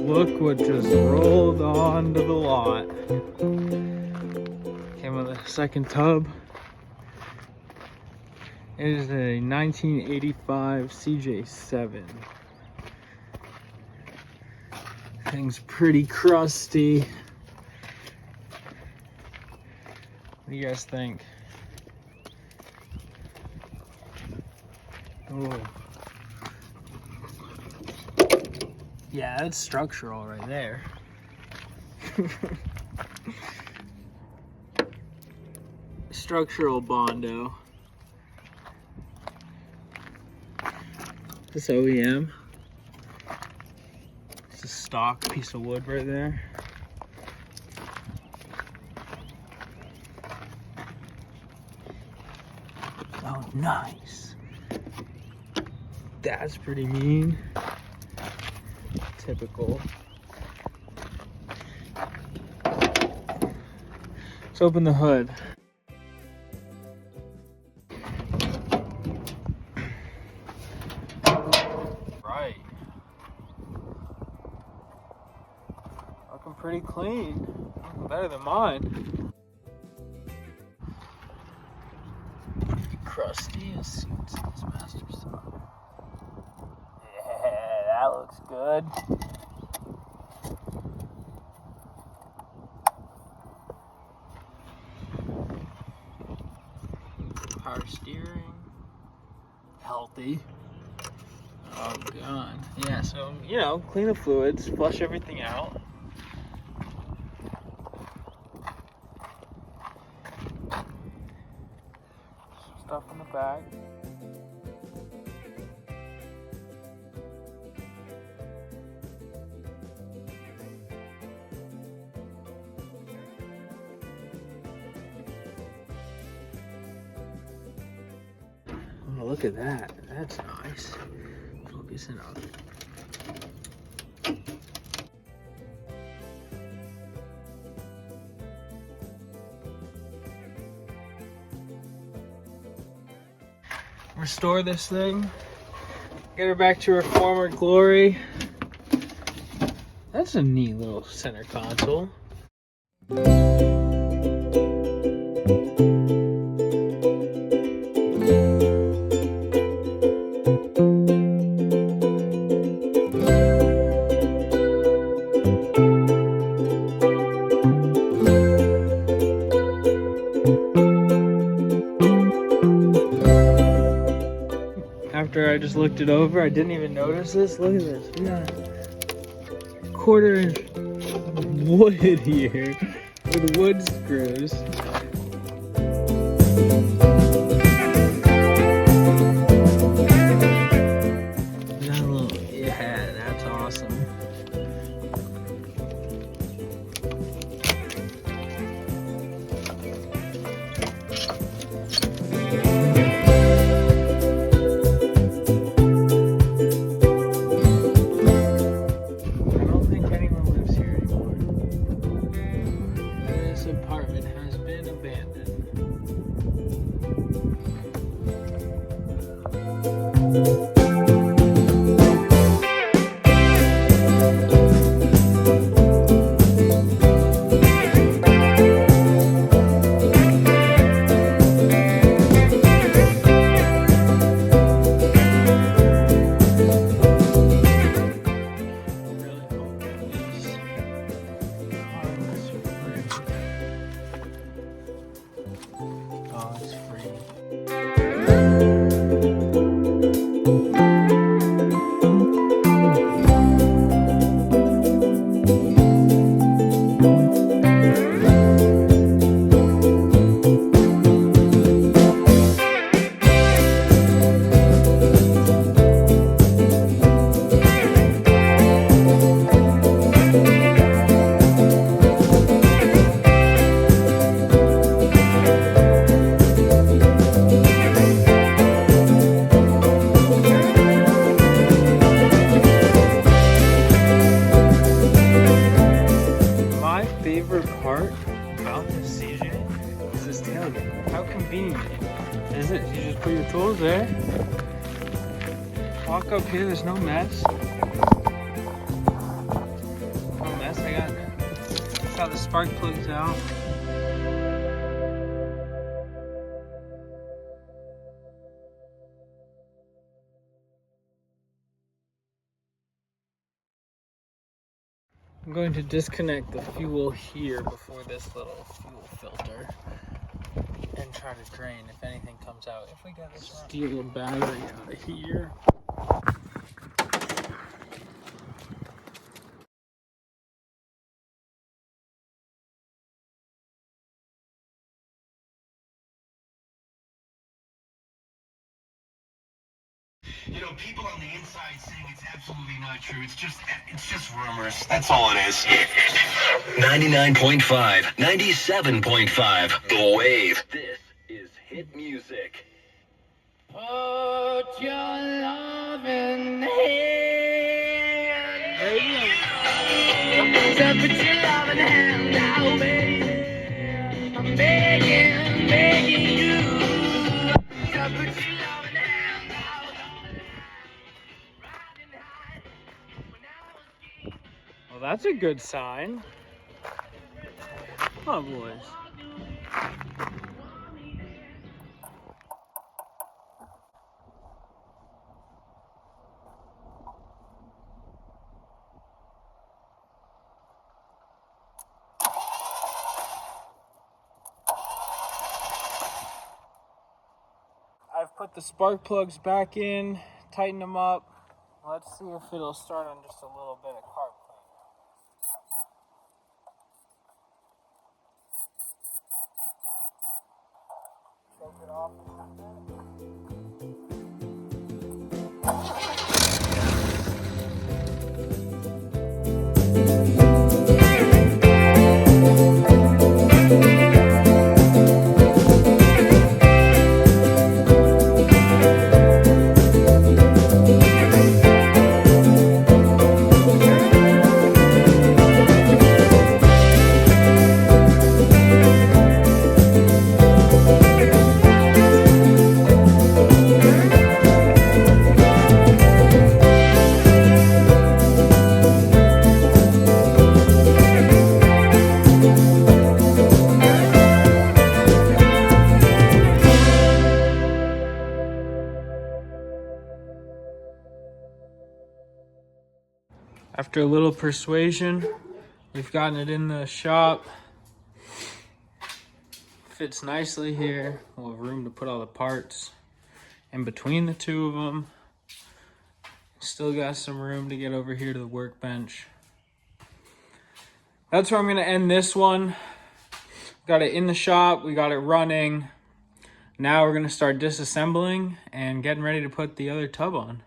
Look what just rolled onto the lot. Came with a second tub. It is a 1985 CJ7. Thing's pretty crusty. What do you guys think? Oh. Yeah, that's structural right there. Structural Bondo. This OEM. It's a stock piece of wood right there. Oh, nice. That's pretty mean. Typical. Let's open the hood. Right. Looking pretty clean. Looking better than mine. Pretty crusty as suits in this master son. Yeah, that looks good. Power steering. Healthy. Oh god. Yeah, so, you know, clean the fluids, flush everything out. Some stuff in the bag. Oh, look at that. That's nice. Focusing on it. Restore this thing. Get her back to her former glory. That's a neat little center console. After I just looked it over, I didn't even notice this. Look at this. We got a 1/4 inch wood here with wood screws. That little, yeah, that's awesome. Apartment has been abandoned. Oh, it's free. walk up here, there's no mess. No mess, I got the spark plugs out. I'm going to disconnect the fuel here before this little fuel filter and try to drain if anything comes out. If we got this steel battery out of here. You know, people on the inside saying it's absolutely not true. It's just rumors. That's all it is. 99.5, 97.5, The Wave. This is hit music. Put your loving hand. So put your loving hand now, baby. I'm begging you. So put your loving hand now. Well, that's a good sign. Oh, boys. I've put the spark plugs back in, tightened them up. Let's see if it'll start on just a little bit of carb cleaner. Choke it off a little bit. After a little persuasion, we've gotten it in the shop. Fits nicely here. We'll have room to put all the parts in between the two of them. Still got some room to get over here to the workbench. That's where I'm gonna end this one. Got it in the shop, we got it running. Now we're gonna start disassembling and getting ready to put the other tub on.